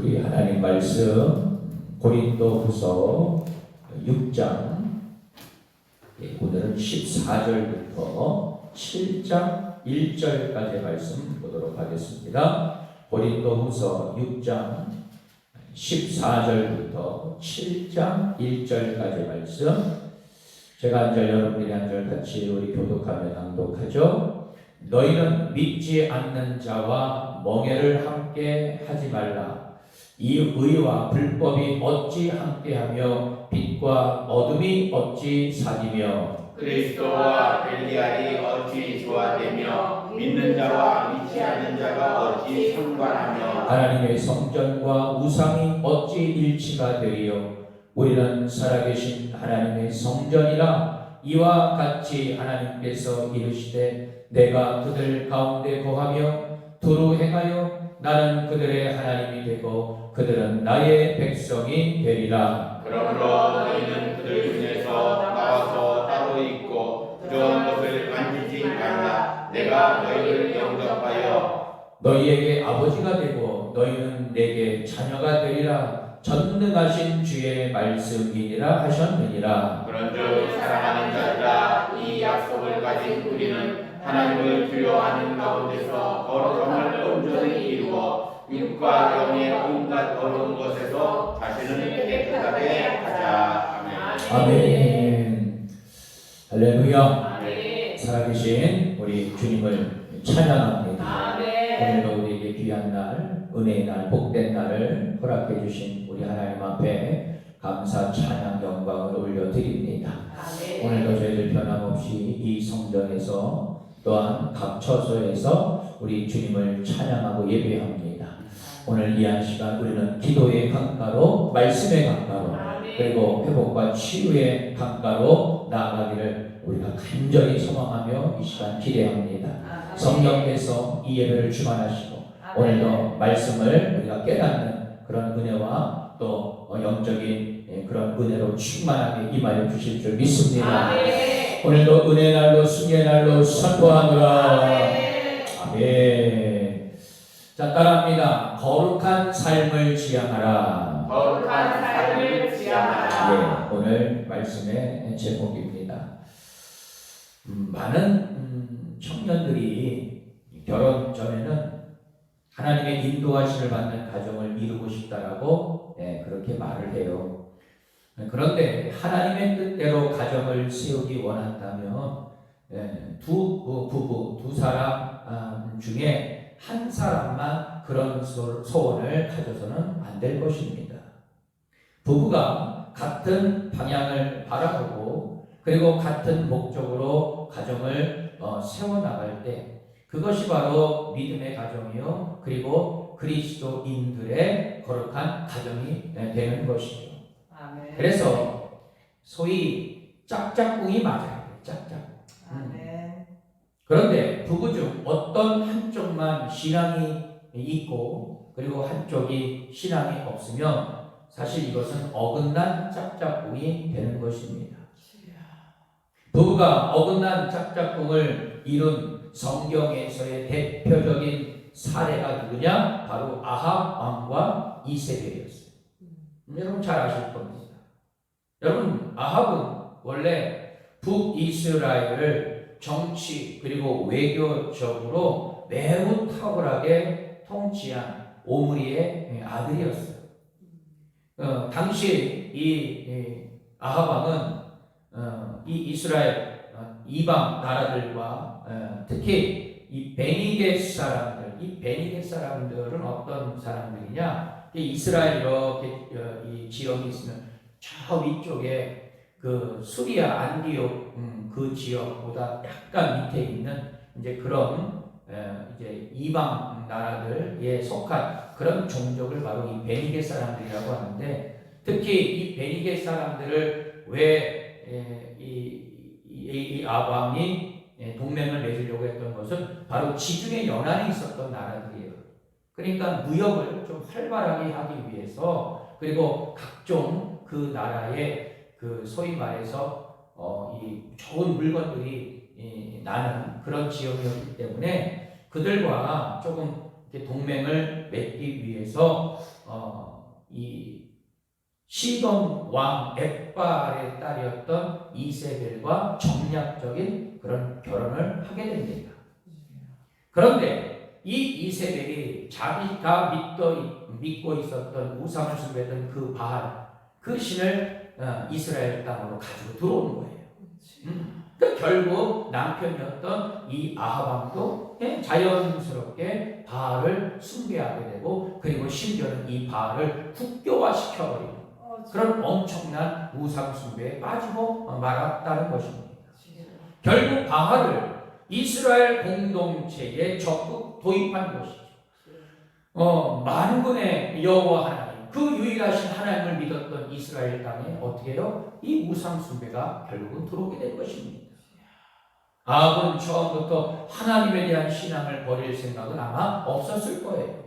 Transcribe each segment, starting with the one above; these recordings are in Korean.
우리 하나님 말씀 고린도후서 6장 오늘은 14절부터 7장 1절까지 말씀 보도록 하겠습니다. 고린도후서 6장 14절부터 7장 1절까지 말씀, 제가 한 절 여러분들이 한 절 같이 우리 교독하며 낭독하죠. 너희는 믿지 않는 자와 멍에를 함께 하지 말라. 이 의와 불법이 어찌 함께하며 빛과 어둠이 어찌 사귀며 그리스도와 벨리알이 어찌 조화되며 믿는 자와 믿지 않는 자가 어찌 상관하며 하나님의 성전과 우상이 어찌 일치가 되리요. 우리는 살아계신 하나님의 성전이라. 이와 같이 하나님께서 이르시되 내가 그들 가운데 거하며 두루 행하여 나는 그들의 하나님이 되고 그들은 나의 백성이 되리라. 그러므로 너희는 그들 중에서 나와서 따로 있고 부정한 것을 만지지 말라. 내가 너희를 영접하여 너희에게 아버지가 되고 너희는 내게 자녀가 되리라. 전능하신 주의 말씀이니라 하셨느니라. 그런즉 사랑하는 자들아, 이 약속을 가진 우리는 하나님을 두려워하는 가운데서 거룩함을 온전히 이루어 육과 영의 온갖 어려운 것에서 자신을 깨끗하게 하자. 아멘. 아멘. 할렐루야. 아멘. 살아계신 우리 주님을 찬양합니다. 아멘. 오늘도 우리에게 귀한 날, 은혜의 날, 복된 날을 허락해 주신 우리 하나님 앞에 감사, 찬양, 영광을 올려드립니다. 아멘. 오늘도 저희들 변함없이 이 성전에서 또한 각 처소에서 우리 주님을 찬양하고 예배합니다. 오늘 이 한 시간 우리는 기도의 강가로, 말씀의 강가로, 그리고 회복과 치유의 강가로 나아가기를 우리가 간절히 소망하며 이 시간 기대합니다. 성령께서 이 예배를 주관하시고 오늘도 말씀을 우리가 깨닫는 그런 은혜와 또 영적인 그런 은혜로 충만하게 임하여 주실 줄 믿습니다. 아멘. 오늘도 은혜 날로 승리의 날로 선포하노라. 아멘. 자, 따라합니다. 거룩한 삶을 지향하라. 거룩한 삶을 지향하라. 예, 오늘 말씀의 제목입니다. 많은 청년들이 결혼 전에는 하나님의 인도하심을 받는 가정을 이루고 싶다라고 그렇게 말을 해요. 그런데 하나님의 뜻대로 가정을 세우기 원한다면 두 사람 중에 한 사람만 그런 소원을 가져서는 안 될 것입니다. 부부가 같은 방향을 바라보고 그리고 같은 목적으로 가정을 세워나갈 때 그것이 바로 믿음의 가정이요, 그리고 그리스도인들의 거룩한 가정이 되는 것이죠. 아멘. 그래서 소위 짝짝꿍이 맞아요. 짝짝꿍. 아멘. 그런데 부부 중 어떤 한쪽만 신앙이 있고 그리고 한쪽이 신앙이 없으면 사실 이것은 어긋난 짝짝꿍이 되는 것입니다. 부부가 어긋난 짝짝꿍을 이룬 성경에서의 대표적인 사례가 누구냐? 바로 아합 왕과 이세벨이었어요. 여러분 잘 아실 겁니다. 여러분, 아합은 원래 북이스라엘을 정치 그리고 외교적으로 매우 탁월하게 통치한 오므리의 아들이었어요. 당시 이 아합 왕은 이 이스라엘 이방 나라들과 특히 이 베니겟 사람들은 어떤 사람들이냐? 이스라엘 이렇게 이 지역이 있으면 저 위쪽에 그 수리아 안디옥 그 지역보다 약간 밑에 있는 이제 그런 이제 이방 나라들에 속한 그런 종족을 바로 이 베니겟 사람들이라고 하는데, 특히 이 베니겟 사람들을 왜 이 아방이 동맹을 맺으려고 했던 것은 바로 지중해 연안에 있었던 나라들이에요. 그러니까 무역을 좀 활발하게 하기 위해서, 그리고 각종 그 나라의 그 소위 말해서 이 좋은 물건들이 나는 그런 지역이었기 때문에 그들과 조금 이렇게 동맹을 맺기 위해서 이 시돈 왕 엑발의 딸이었던 이세벨과 정략적인 그런 결혼을 하게 됩니다. 그런데 이 이세벨이 자기가 믿고 있었던 우상을 숭배했던 그 바알, 그 신을 이스라엘 땅으로 가지고 들어오는 거예요. 그러니까 결국 남편이었던 이 아하방도 자연스럽게 바알을 숭배하게 되고, 그리고 심지어는 이 바알을 국교화시켜버리는 그런 엄청난 우상 숭배에 빠지고 말았다는 것입니다. 결국 바알을 이스라엘 공동체에 적극 도입한 것이죠. 만군의 여호와 하나님, 그 유일하신 하나님을 믿었던 이스라엘 땅에 어떻게 해요? 이 우상 숭배가 결국은 들어오게 된 것입니다. 아합은 처음부터 하나님에 대한 신앙을 버릴 생각은 아마 없었을 거예요.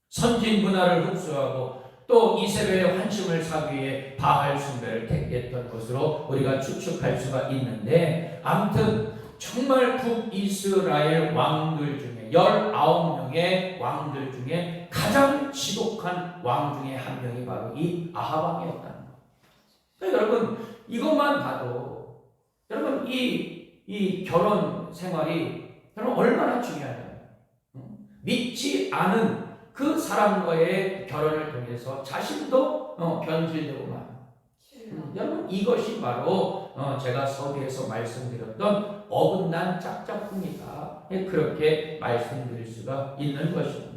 선진 문화를 흡수하고 또 이세벨의 환심을 사기 위해 바알 숭배를 택했던 것으로 우리가 추측할 수가 있는데, 아무튼 정말 북이스라엘 왕들 중에 19명의 왕들 중에 가장 지독한 왕 중에 한 명이 바로 이 아합왕이었다는 거예요. 그러니까 여러분, 이것만 봐도 여러분 이 결혼 생활이 여러분 얼마나 중요하냐면, 믿지 않은 그 사람과의 결혼을 통해서 자신도 변질되고 말. 여러분, 이것이 바로 제가 서두에서 말씀드렸던 어긋난 짝짝꿍이다, 그렇게 말씀드릴 수가 있는 것입니다.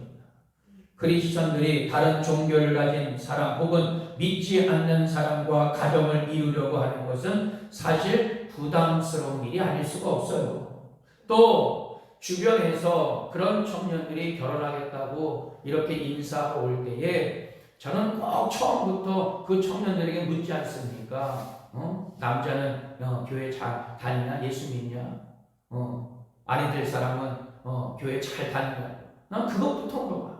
크리스천들이 다른 종교를 가진 사람 혹은 믿지 않는 사람과 가정을 이루려고 하는 것은 사실 부담스러운 일이 아닐 수가 없어요. 또 주변에서 그런 청년들이 결혼하겠다고 이렇게 인사가 올 때에 저는 꼭 처음부터 그 청년들에게 묻지 않습니까? 남자는 교회 잘 다니냐? 예수 믿냐? 아내 될 사람은 교회 잘 다니냐? 난 그것부터 물어봐.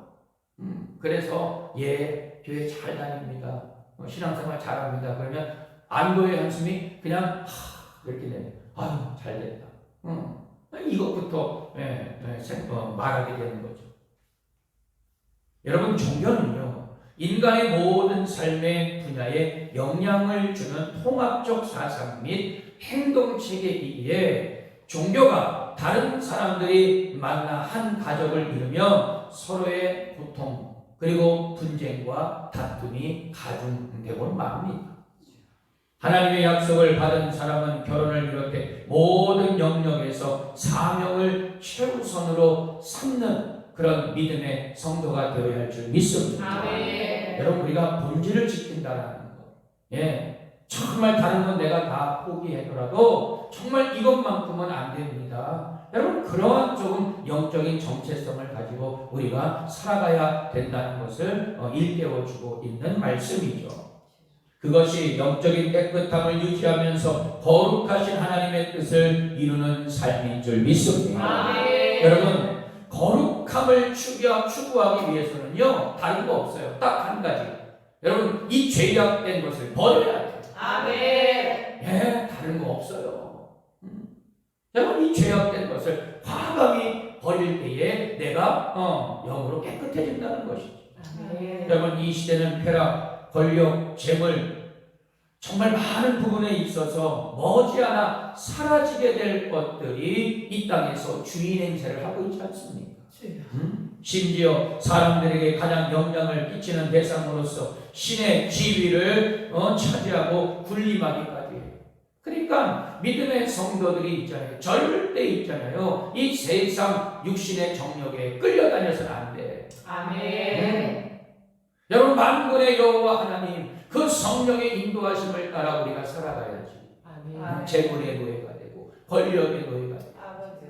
그래서 교회 잘 다닙니다. 신앙생활 잘합니다. 그러면 안도의 한숨이 그냥 이렇게 되네. 아유, 잘 됐다. 이것부터 말하게 되는 거죠. 여러분, 종교는요, 인간의 모든 삶의 분야에 영향을 주는 통합적 사상 및 행동체계이기에 종교가 다른 사람들이 만나 한 가족을 이루며 서로의 고통 그리고 분쟁과 다툼이 가중되곤 맙니다. 하나님의 약속을 받은 사람은 결혼을 비롯해 모든 영역에서 사명을 최우선으로 삼는 그런 믿음의 성도가 되어야 할 줄 믿습니다. 아멘. 여러분, 우리가 본질을 지킨다는 것. 정말 다른 건 내가 다 포기하더라도 정말 이것만큼은 안 됩니다. 여러분, 그러한 조금 영적인 정체성을 가지고 우리가 살아가야 된다는 것을 일깨워주고 있는 말씀이죠. 그것이 영적인 깨끗함을 유지하면서 거룩하신 하나님의 뜻을 이루는 삶인 줄 믿습니다. 아멘. 여러분, 거룩함을 추구하기 위해서는요, 다른 거 없어요. 딱 한 가지. 여러분, 이 죄악된 것을 버려야 돼요. 아멘. 다른 거 없어요. 여러분, 이 죄악된 것을 과감히 버릴 때에 내가 영으로 깨끗해진다는 것이죠. 아멘. 여러분, 이 시대는 쾌락, 권력, 재물, 정말 많은 부분에 있어서 머지않아 사라지게 될 것들이 이 땅에서 주인 행세를 하고 있지 않습니까? 심지어 사람들에게 가장 영향을 끼치는 대상으로서 신의 지위를 차지하고 군림하기까지 해요. 그러니까 믿음의 성도들이 있잖아요. 절대 있잖아요. 이 세상 육신의 정욕에 끌려다녀서는 안 돼. 아멘. 여러분, 만군의 여호와 하나님 그 성령의 인도하심을 따라 우리가 살아가야지. 아멘. 재물의 노예가 되고 권력의 노예가 되고 아버지.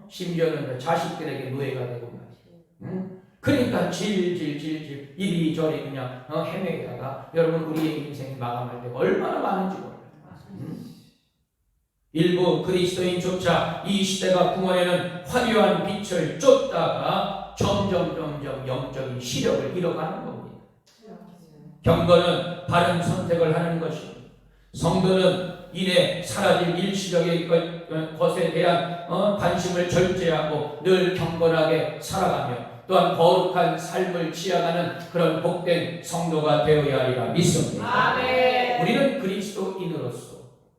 심지어는 자식들에게 노예가 되고 말이죠. 그러니까 질질 이리저리 그냥 헤매다가 여러분, 우리의 인생이 마감할 때 얼마나 많은지 몰라요. 일부 그리스도인조차 이 시대가 붕어내는 화려한 빛을 쫓다가 점점 영적인 시력을 잃어가는 겁니다. 경건은 바른 선택을 하는 것입니다. 성도는 인해 사라질 일시적인 것에 대한 관심을 절제하고 늘 경건하게 살아가며 또한 거룩한 삶을 지향하는 그런 복된 성도가 되어야 하리라 믿습니다. 아멘. 우리는 그리스도인으로서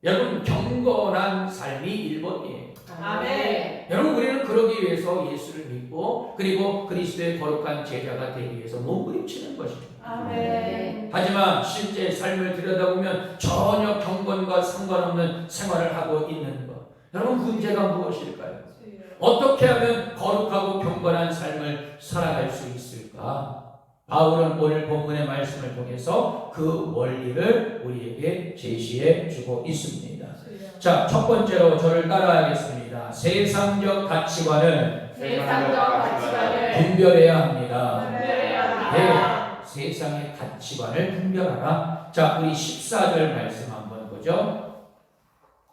여러분 경건한 삶이 1번이에요. 아멘. 여러분 우리는 그러기 위해서 예수를 믿고 그리고 그리스도의 거룩한 제자가 되기 위해서 몸부림치는 것입니다. 아멘. 하지만 실제 삶을 들여다보면 전혀 경건과 상관없는 생활을 하고 있는 것. 여러분 문제가 무엇일까요? 어떻게 하면 거룩하고 경건한 삶을 살아갈 수 있을까? 바울은 오늘 본문의 말씀을 통해서 그 원리를 우리에게 제시해 주고 있습니다. 자, 첫 번째로 저를 따라하겠습니다. 세상적 가치관을 분별해야 합니다. 네, 세상의 가치관을 분별하라. 자, 우리 14절 말씀 한번 보죠.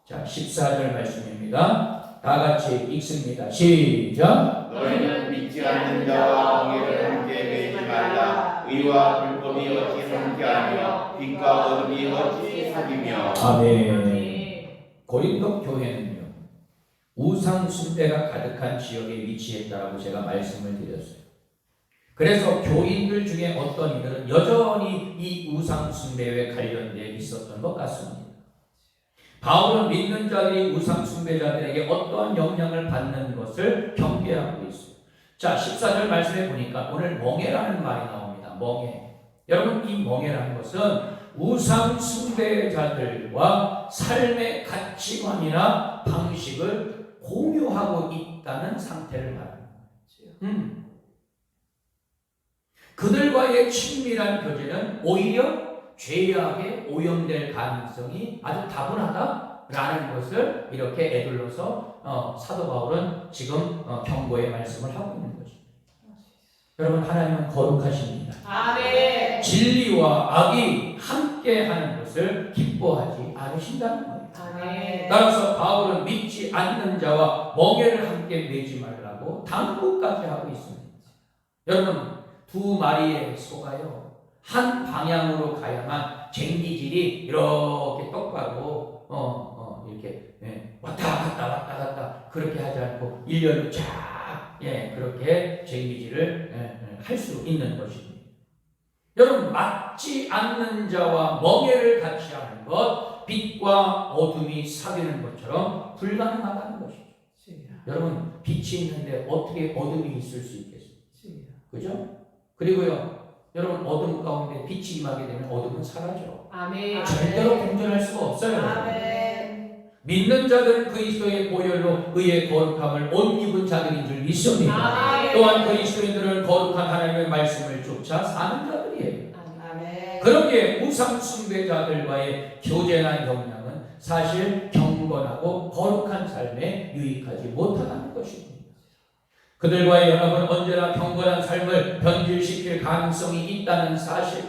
자, 14절 말씀입니다. 다 같이 읽습니다. 시작. 너희는 믿지 않는 자와 멍에를 함께 매지 말라. 의와 불법이 어찌 함께하며 빛과 어둠이 어찌 사귀며. 아멘. 고린도 교회는요, 우상 숭배가 가득한 지역에 위치했다라고 제가 말씀을 드렸어요. 그래서 교인들 중에 어떤 이들은 여전히 이 우상 숭배에 관련되어 있었던 것 같습니다. 바울은 믿는 자들이 우상 숭배자들에게 어떠한 영향을 받는 것을 경계하고 있어요. 자, 14절 말씀에 보니까 오늘 멍에라는 말이 나옵니다. 멍에. 여러분, 이 멍에라는 것은 우상 숭배자들과 삶의 가치관이나 방식을 공유하고 있다는 상태를 말합니다. 그들과의 친밀한 교제는 오히려 죄악에 오염될 가능성이 아주 다분하다라는 것을 이렇게 에둘러서 사도 바울은 지금 경고의 말씀을 하고 있는 것입니다. 여러분, 하나님은 거룩하십니다. 아멘. 진리와 악이 함께하는 것을 기뻐하지 않으신다는 거예요. 아멘. 따라서 바울은 믿지 않는 자와 멍에를 함께 매지 말라고 당부까지 하고 있습니다. 여러분, 두 마리의 소가요 한 방향으로 가야만 쟁기질이 이렇게 똑바로 이렇게 왔다 갔다 그렇게 하지 않고 일렬로 쫙 그렇게 쟁기질을 할 수 있는 것입니다. 여러분, 맞지 않는 자와 멍에를 같이 하는 것, 빛과 어둠이 사귀는 것처럼 불가능하다는 것이죠. 여러분, 빛이 있는데 어떻게 어둠이 있을 수 있겠어요? 그죠? 그리고요, 여러분, 어둠 가운데 빛이 임하게 되면 어둠은 사라져. 아멘. 절대로 공존할 수가 없어요. 아멘. 믿는 자들은 그리스도의 보혈로 의의 거룩함을 옷 입은 자들인 줄 믿습니다. 아멘. 또한 그리스도인들은 거룩한 하나님의 말씀을 쫓아 사는 자들이에요. 아멘. 그러기에 우상 숭배자들과의 교제나 영향은 사실 경건하고 거룩한 삶에 유익하지 못하다는 것입니다. 그들과의 연합은 언제나 경건한 삶을 변질시킬 가능성이 있다는 사실,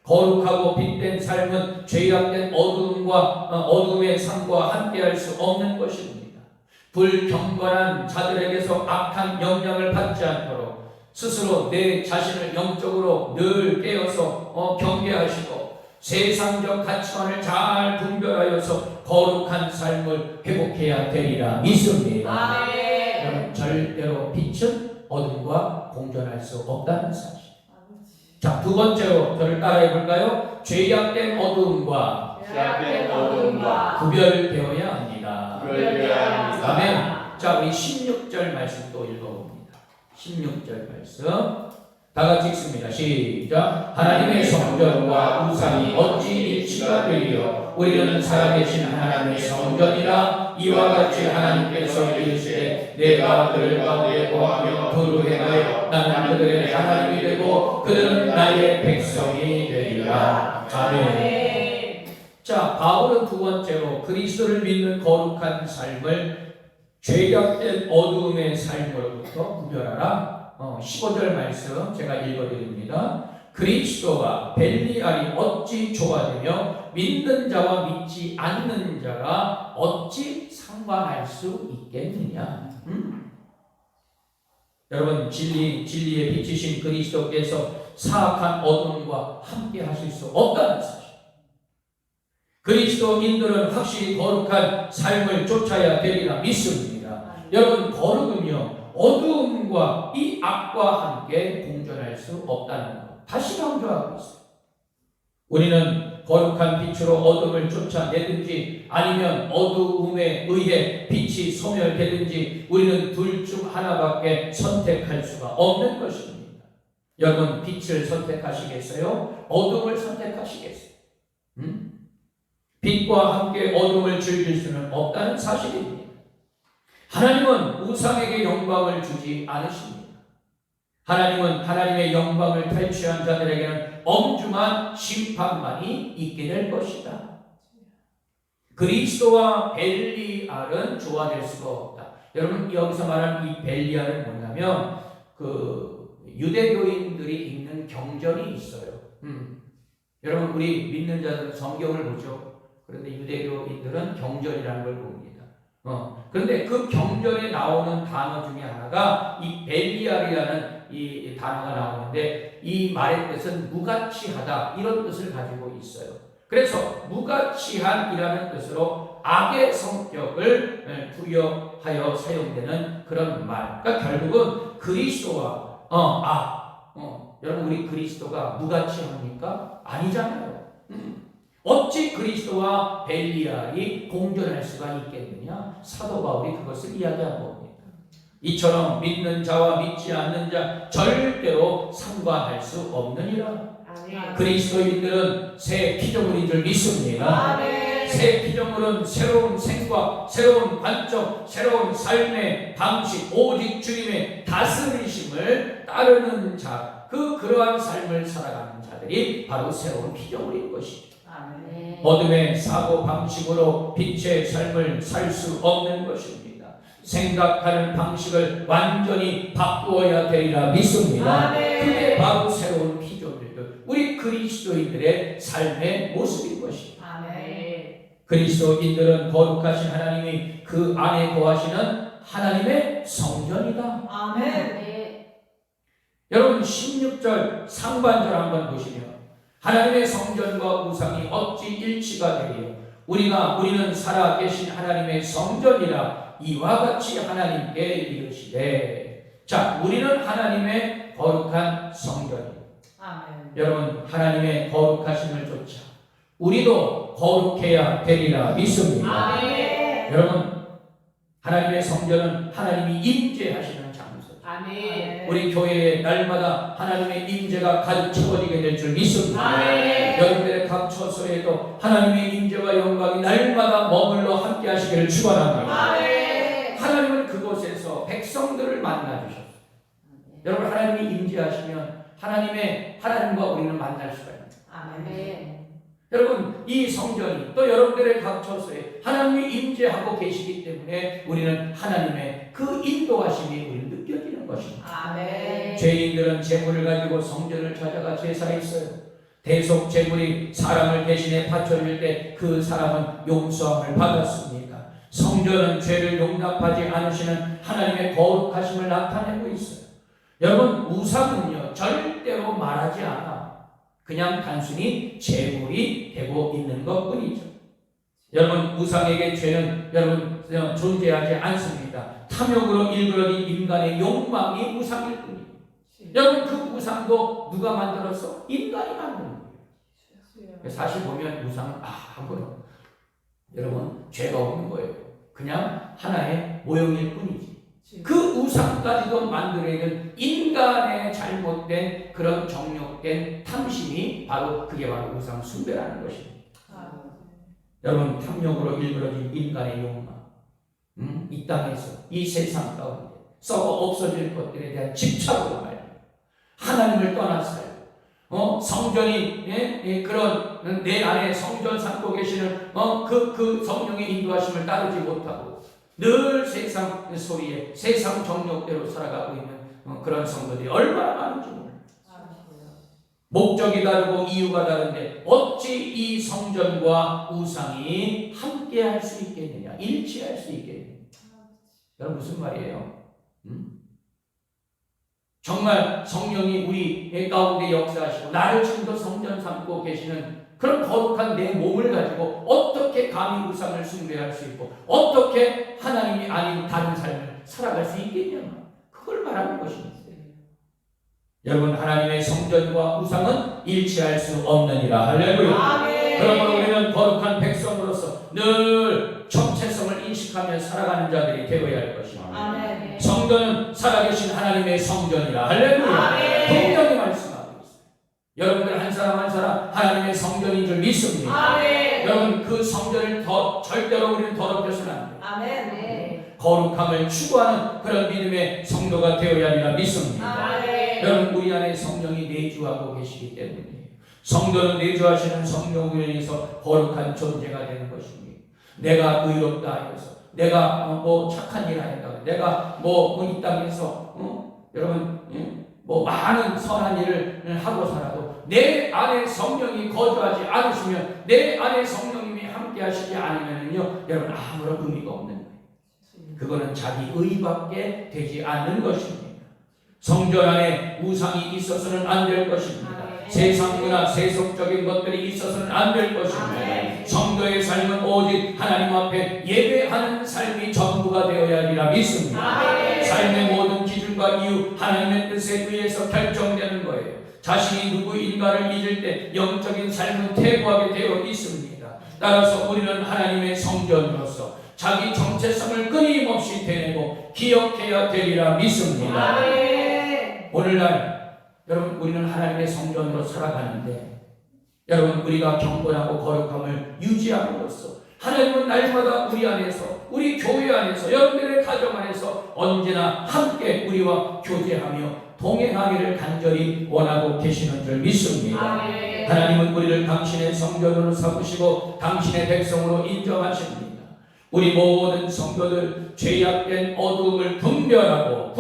거룩하고 빛된 삶은 죄악된 어둠의 삶과 함께할 수 없는 것입니다. 불경건한 자들에게서 악한 영향을 받지 않도록 스스로 내 자신을 영적으로 늘 깨어서 경계하시고 세상적 가치관을 잘 분별하여서 거룩한 삶을 회복해야 되리라 믿습니다. 아멘. 절대로 빛은 어둠과 공존할 수 없다는 사실. 자, 두 번째로 저를 따라해 볼까요? 죄악된 어둠과 죄악된 어둠과 구별되어야 합니다. 구별되어야 합니다. 아멘. 자, 우리 16절 말씀 또 읽어봅니다. 16절 말씀 다 같이 읽습니다. 시작. 하나님의 성전과 우상이 어찌 일치가 되리요? 우리는 살아계신 하나님의 성전이라. 이와 같이 하나님께서 이르시되 내가 그들 가운데 거하며 그로 행하여 나는 그들의 하나님이 되고 그들은 나의 백성이 되리라. 아멘. 자, 바울은 두 번째로 그리스도를 믿는 거룩한 삶을 죄악된 어두움의 삶으로부터 구별하라. 15절 말씀 제가 읽어드립니다. 그리스도와 벨리알이 어찌 조화되며 믿는 자와 믿지 않는 자가 어찌 상관할 수 있겠느냐? 여러분, 진리의 빛이신 그리스도께서 사악한 어둠과 함께 하실 수 없다는 사실. 그리스도인들은 확실히 거룩한 삶을 쫓아야 되리라 믿습니다. 여러분, 거룩은요, 어두움과 이 악과 함께 공존할 수 없다는 것 다시 강조하고 있어요. 우리는 거룩한 빛으로 어둠을 쫓아내든지 아니면 어두움에 의해 빛이 소멸되든지 우리는 둘 중 하나밖에 선택할 수가 없는 것입니다. 여러분, 빛을 선택하시겠어요? 어둠을 선택하시겠어요? 빛과 함께 어둠을 즐길 수는 없다는 사실입니다. 하나님은 우상에게 영광을 주지 않으십니다. 하나님은 하나님의 영광을 탈취한 자들에게는 엄중한 심판만이 있게 될 것이다. 그리스도와 벨리알은 조화될 수가 없다. 여러분, 여기서 말하는 이 벨리알은 뭐냐면 유대교인들이 읽는 경전이 있어요. 여러분, 우리 믿는 자들은 성경을 보죠. 그런데 유대교인들은 경전이라는 걸 봅니다. 그런데 그 경전에 나오는 단어 중에 하나가 이 벨리알이라는 이 단어가 나오는데 이 말의 뜻은 무가치하다 이런 뜻을 가지고 있어요. 그래서 무가치한이라는 뜻으로 악의 성격을 부여하여 사용되는 그런 말. 그러니까 결국은 그리스도와 여러분, 우리 그리스도가 무가치합니까? 아니잖아요. 어찌 그리스도와 벨리알이 공존할 수가 있겠느냐? 사도 바울이 그것을 이야기한 겁니다. 이처럼 믿는 자와 믿지 않는 자 절대로 상관할 수 없느니라. 그리스도인들은 새 피조물인 줄 믿습니다. 새 피조물은 새로운 생각, 새로운 관점, 새로운 삶의 방식, 오직 주님의 다스리심을 따르는 자, 그러한 삶을 살아가는 자들이 바로 새로운 피조물인 것이죠. 어둠의 사고 방식으로 빛의 삶을 살 수 없는 것입니다. 생각하는 방식을 완전히 바꾸어야 되리라 믿습니다. 그게 바로 새로운 피조물들, 우리 그리스도인들의 삶의 모습인 것입니다. 그리스도인들은 거룩하신 하나님이 그 안에 거하시는 하나님의 성전이다. 여러분, 16절 상반절 한번 보시면 하나님의 성전과 우상이 어찌 일치가 되리요? 우리는 살아계신 하나님의 성전이라 이와 같이 하나님께 이르시되. 자, 우리는 하나님의 거룩한 성전이에요. 여러분, 하나님의 거룩하심을 쫓아 우리도 거룩해야 되리라 믿습니다. 여러분, 하나님의 성전은 하나님이 임재하시는 장소죠. 우리 교회에 날마다 하나님의 임재가 가득 채워지게 될 줄 믿습니다. 여러분들의 각 처소에도 하나님의 임재와 영광이 날마다 머물러 함께 하시기를 축원합니다. 하나님은 그곳에서 백성들을 만나 주셨어요. 여러분, 하나님이 임재하시면 하나님과 우리는 만날 수가 있습니다. 여러분, 이 성전이 또 여러분들의 각 처소에 하나님이 임재하고 계시기 때문에 우리는 하나님의 그 인도하심이 우리는 느껴지는 것입니다. 죄인들은 제물을 가지고 성전을 찾아가 제사했어요. 대속 제물이 사람을 대신에 바쳐줄 때 그 사람은 용서함을 받았습니다. 성전은 죄를 용납하지 않으시는 하나님의 거룩하심을 나타내고 있어요. 여러분, 우상은요 절대로 말하지 않아. 그냥 단순히 제물이 되고 있는 것뿐이죠. 여러분, 우상에게 죄는 여러분 존재하지 않습니다. 탐욕으로 일그러진 인간의 욕망이 우상일 뿐이에요. 여러분, 그 우상도 누가 만들었어? 인간이 만든 거예요. 사실 보면 우상은 아무런 여러분 죄가 없는 거예요. 그냥 하나의 모형일 뿐이지. 그 우상까지도 만들어내는 인간의 잘못된 그런 정욕된 탐심이 그게 바로 우상 숭배라는 것입니다. 여러분, 탐욕으로 일그러진 인간의 욕망, 이 땅에서 이 세상 가운데 썩어 없어질 것들에 대한 집착으로 말이에요. 하나님을 떠나 살고 성전이 그런 내 안에 성전 삼고 계시는 그 성령의 인도하심을 따르지 못하고 늘 세상 소리에 세상 정욕대로 살아가고 있는 그런 성도들이 얼마나 많은지 몰라요. 목적이 다르고 이유가 다른데 어찌 이 성전과 우상이 함께 할 수 있겠느냐, 일치할 수 있겠느냐. 여러분, 무슨 말이에요? 정말 성령이 우리 가운데 역사하시고 나를 지금도 성전 삼고 계시는 그런 거룩한 내 몸을 가지고 어떻게 감히 우상을 숭배할 수 있고 어떻게 하나님이 아닌 다른 삶을 살아갈 수 있겠냐, 그걸 말하는 것입니다. 여러분, 하나님의 성전과 우상은 일치할 수 없느니라. 할렐루야. 아멘. 그러므로 우리는 거룩한 백성으로서 늘 정체성을 인식하며 살아가는 자들이 되어야 할 것입니다. 아멘. 성전은 살아계신 하나님의 성전이라. 할렐루야. 아멘. 분명히 말씀하고 있어요. 여러분들 한 사람 한 사람 하나님의 성전인 줄 믿습니다. 아멘. 여러분, 그 성전을 절대로 우리는 더럽혀서는 안 돼요. 아멘. 거룩함을 추구하는 그런 믿음의 성도가 되어야 하리라 믿습니다. 아멘. 여러분, 우리 안에 성령이 내주하고 계시기 때문이에요. 성도는 내주하시는 성령에 의해서 거룩한 존재가 되는 것입니다. 내가 의롭다 해서, 내가 뭐 착한 일 하였다, 내가 이 땅에서 여러분 많은 선한 일을 하고 살아도 내 안에 성령이 거주하지 않으시면, 내 안에 성령님이 함께 하시지 않으면요, 여러분 아무런 의미가 없는 거예요. 그거는 자기 의밖에 되지 않는 것입니다. 성전 안에 우상이 있어서는 안 될 것입니다. 세상 문화, 세속적인 것들이 있어서는 안 될 것입니다. 성도의 삶은 오직 하나님 앞에 예배하는 삶이 전부가 되어야 하리라 믿습니다. 삶의 모든 기준과 이유, 하나님의 뜻에 의해서 결정되는 거예요. 자신이 누구인가를 잊을 때 영적인 삶은 퇴보하게 되어 있습니다. 따라서 우리는 하나님의 성전으로서 자기 정체성을 끊임없이 되뇌고 기억해야 되리라 믿습니다. 오늘날 여러분, 우리는 하나님의 성전으로 살아가는데, 여러분, 우리가 경건하고 거룩함을 유지함으로써 하나님은 날마다 우리 안에서, 우리 교회 안에서, 여러분들의 가정 안에서 언제나 함께 우리와 교제하며 동행하기를 간절히 원하고 계시는 줄 믿습니다. 하나님은 우리를 당신의 성전으로 삼으시고 당신의 백성으로 인정하십니다. 우리 모든 성도들 죄악된 어두움을 구별하고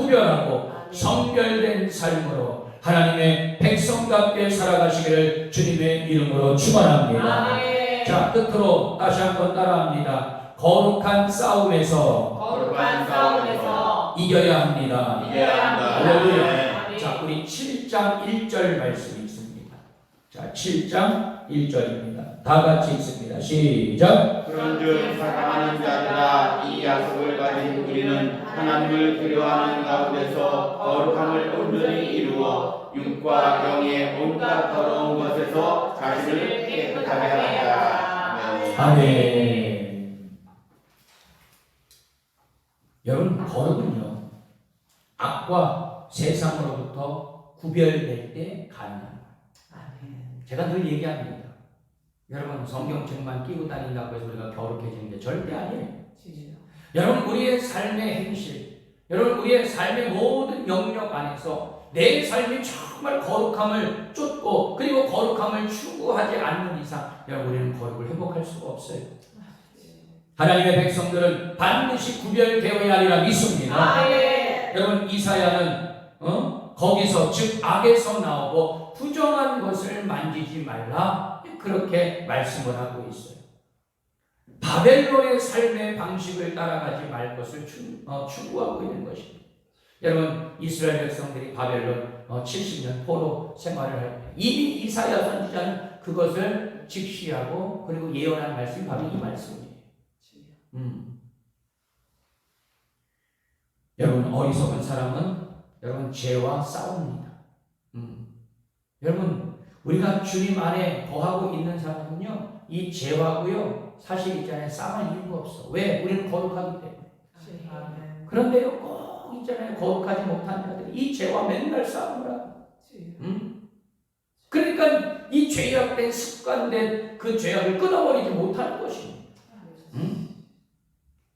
성결된 삶으로 하나님의 백성답게 살아가시기를 주님의 이름으로 축원합니다. 자, 끝으로 다시 한번 따라합니다. 거룩한 싸움에서 이겨야 합니다. 할렐루야. 자, 우리 7장 1절 말씀이 있습니다. 자, 7장 1절입니다. 다 같이 읽습니다. 시작. 그런즉 사랑하는 자들아, 이 약속을 가진 우리는 하나님을 두려워하는 가운데서 거룩함을 온전히 이루어 육과 영의 온갖 더러운 것에서 자신을 깨끗하게 하자. 아멘. 여러분, 거룩은요, 악과 세상으로부터 구별될 때 가능합니다. 제가 늘 얘기합니다. 여러분, 성경책만 끼고 다닌다고 해서 우리가 거룩해지는 게 절대 아니에요. 여러분, 우리의 삶의 행실, 여러분, 우리의 삶의 모든 영역 안에서 내 삶이 정말 거룩함을 쫓고 그리고 거룩함을 추구하지 않는 이상 여러분, 우리는 거룩을 회복할 수가 없어요. 하나님의 백성들은 반드시 구별되어야 하리라 믿습니다. 여러분, 이사야는 거기서, 즉 악에서 나오고 부정한 것을 만지지 말라, 그렇게 말씀을 하고 있어요. 바벨론의 삶의 방식을 따라가지 말 것을 추구하고 있는 것입니다. 여러분, 이스라엘 백성들이 바벨론 70년 포로 생활을 할 때 이미 이사야 선지자는 그것을 직시하고 그리고 예언한 말씀이 바로 이 말씀이에요. 여러분, 어리석은 사람은 여러분 죄와 싸웁니다. 여러분, 우리가 주님 안에 거하고 있는 사람은요, 이 죄와고요, 사실 있잖아요, 싸울 이유가 없어. 왜? 우리는 거룩하기 때문에. 그런데요, 꼭 있잖아요, 거룩하지 못한 자들이 이 죄와 맨날 싸움을 하고. 그러니까 이 죄악된 습관된 그 죄악을 끊어버리지 못하는 것입니다.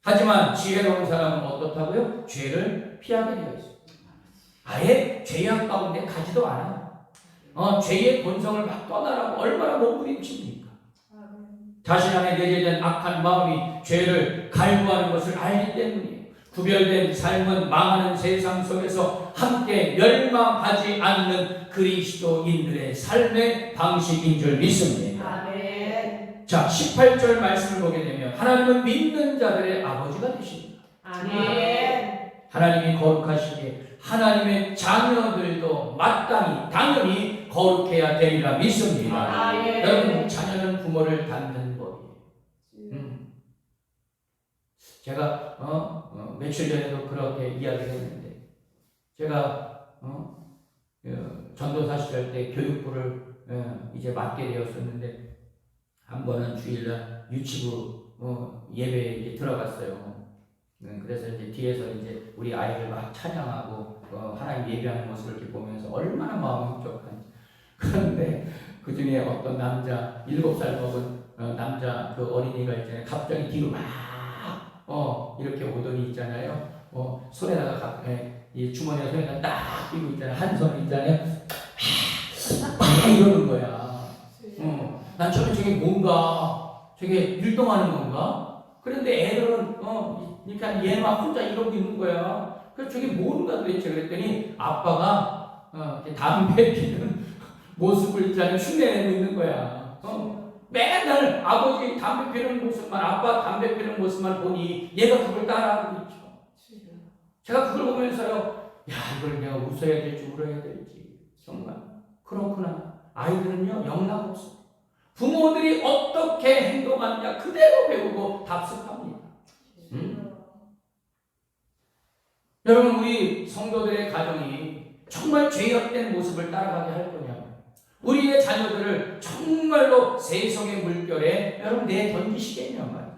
하지만 지혜로운 사람은 어떻다고요? 죄를 피하게 되어 있어요. 아예 죄악 가운데 가지도 않아요. 죄의 본성을 막 떠나라고 얼마나 몸부림칩니까? 자신 안에 내재된 악한 마음이 죄를 갈구하는 것을 알기 때문이에요. 구별된 삶은 망하는 세상 속에서 함께 멸망하지 않는 그리스도인들의 삶의 방식인 줄 믿습니다. 자, 18절 말씀을 보게 되면 하나님은 믿는 자들의 아버지가 되십니다. 하나님이 거룩하시기에 하나님의 자녀들도 마땅히 당연히 거룩해야 되리라 믿습니다. 아멘. 여러분 자녀는 부모를 닮는 법이에요. 제가 며칠 전에도 그렇게 이야기를 했는데 제가 전도사 시절 때 교육부를 이제 맡게 되었었는데 한 번은 주일날 유치부 예배에 이제 들어갔어요. 그래서 이제 뒤에서 이제 우리 아이들 막 찬양하고 하나님 예배하는 모습을 이렇게 보면서 얼마나 마음이 흡족한지. 그런데 그 중에 어떤 남자 7살 먹은 남자 그 어린이가 있잖아요. 갑자기 뒤로 막 이렇게 오더니 있잖아요. 손에다가 이 주머니에 손에다 딱 끼고 있잖아요. 한 손 있잖아요. 막 이러는 거야. 난 처음에 저게 뭔가 저게 율동하는 건가? 그런데 애들은 그러니까 얘 막 혼자 이러고 있는 거야. 그래서 저게 뭔가 도대체 그랬더니 아빠가 담배 피는 모습을 있잖아요. 흉내내고 있는 거야. 맨날 아버지 담배 피는 모습만, 아빠 담배 피는 모습만 보니 얘가 그걸 따라하고 있죠. 제가 그걸 보면서요, 야, 이걸 내가 웃어야 될지 울어야 될지. 정말. 그렇구나. 아이들은요, 영락 없어. 부모들이 어떻게 행동하느냐 그대로 배우고 답습합니다. 여러분, 우리 성도들의 가정이 정말 죄악된 모습을 따라가게 할 거냐고요. 우리의 자녀들을 정말로 세속의 물결에 여러분 내던지시겠냐 말이죠.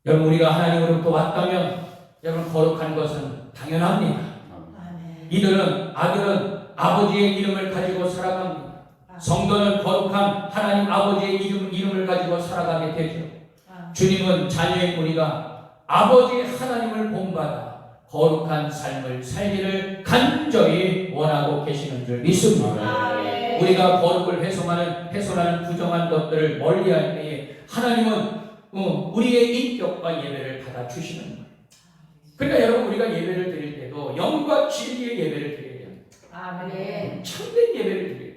여러분, 우리가 하나님으로부터 왔다면 여러분 거룩한 것은 당연합니다. 이들은 아들은 아버지의 이름을 가지고 살아갑니다. 성도는 거룩한 하나님 아버지의 이름을 가지고 살아가게 되죠. 주님은 자녀인 우리가 아버지 하나님을 본받아 거룩한 삶을 살기를 간절히 원하고 계시는 줄 믿습니다. 우리가 거룩을 훼손하는 부정한 것들을 멀리할 때에 하나님은 우리의 인격과 예배를 받아주시는 거예요. 그러니까 여러분, 우리가 예배를 드릴 때도 영과 진리의 예배를 드려야 돼요. 참된 예배를 드려야 돼요.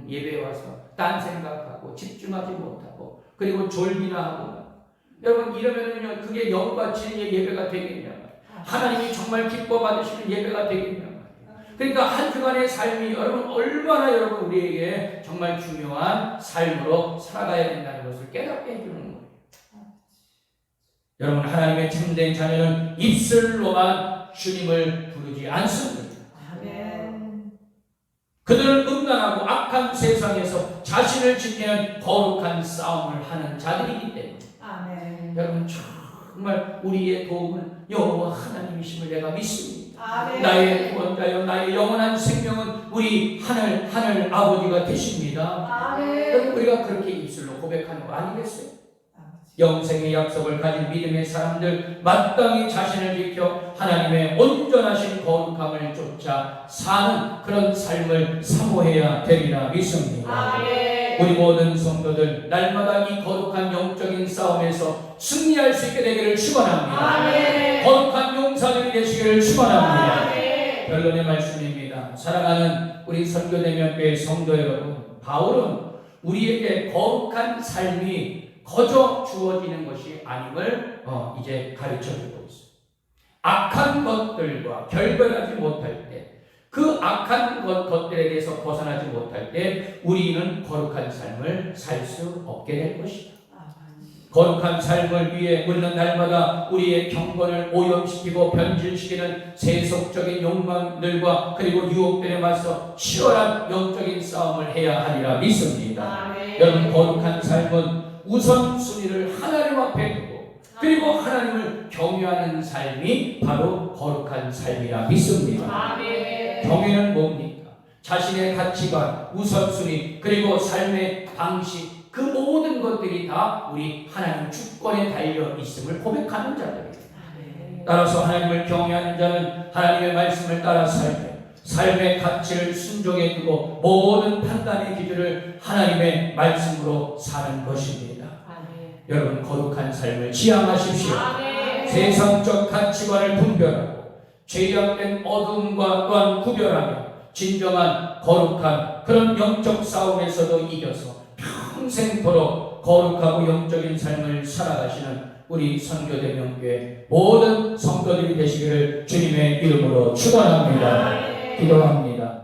예배에 와서 딴 생각하고 집중하지 못하고 그리고 졸기나 하고 여러분 이러면은요 그게 영과 진리의 예배가 되겠냐, 하나님이 정말 기뻐 받으시는 예배가 되겠냐. 그러니까 한 주간의 삶이 여러분 얼마나 여러분 우리에게 정말 중요한 삶으로 살아가야 된다는 것을 깨닫게 해주는 거예요. 여러분, 하나님의 참된 자녀는 입술로만 주님을 부르지 않습니다. 그들은 음란하고 악한 세상에서 자신을 지키는 거룩한 싸움을 하는 자들이기 때문에 여러분 정말 우리의 도움은 여호와 하나님이심을 내가 믿습니다. 나의 구원자여 나의 영원한 생명은 우리 하늘 아버지가 되십니다. 여러분, 우리가 그렇게 입술로 고백하는 거 아니겠어요? 영생의 약속을 가진 믿음의 사람들 마땅히 자신을 지켜 하나님의 온전하신 거룩함을 쫓아 사는 그런 삶을 사모해야 되리라 믿습니다. 우리 모든 성도들 날마다 이 거룩한 영적인 싸움에서 승리할 수 있게 되기를 축원합니다. 거룩한 용사들이 되시기를 축원합니다. 결론의 말씀입니다. 사랑하는 우리 선교대면교회 성도 여러분, 바울은 우리에게 거룩한 삶이 거저 주어지는 것이 아님을 이제 가르쳐주고 있어요. 악한 것들과 결별하지 못할 때, 그 악한 것들에 대해서 벗어나지 못할 때 우리는 거룩한 삶을 살 수 없게 될 것이다. 거룩한 삶을 위해 우리는 날마다 우리의 경건을 오염시키고 변질시키는 세속적인 욕망들과 그리고 유혹들에 맞서 치열한 영적인 싸움을 해야 하리라 믿습니다. 여러분, 거룩한 삶은 우선순위를 하나님 앞에 두고 그리고 하나님을 경외하는 삶이 바로 거룩한 삶이라 믿습니다. 경외는 뭡니까? 자신의 가치관, 우선순위 그리고 삶의 방식, 그 모든 것들이 다 우리 하나님 주권에 달려 있음을 고백하는 자들입니다. 따라서 하나님을 경외하는 자는 하나님의 말씀을 따라 살며 삶의 가치를 순종해 두고 모든 판단의 기준을 하나님의 말씀으로 사는 것입니다. 여러분, 거룩한 삶을 지향하십시오. 세상적 가치관을 분별하고 죄악된 어둠과 또한 구별하며 진정한 거룩한 그런 영적 싸움에서도 이겨서 평생토록 거룩하고 영적인 삶을 살아가시는 우리 선교대명교회 모든 성도들이 되시기를 주님의 이름으로 축원합니다. 기도합니다.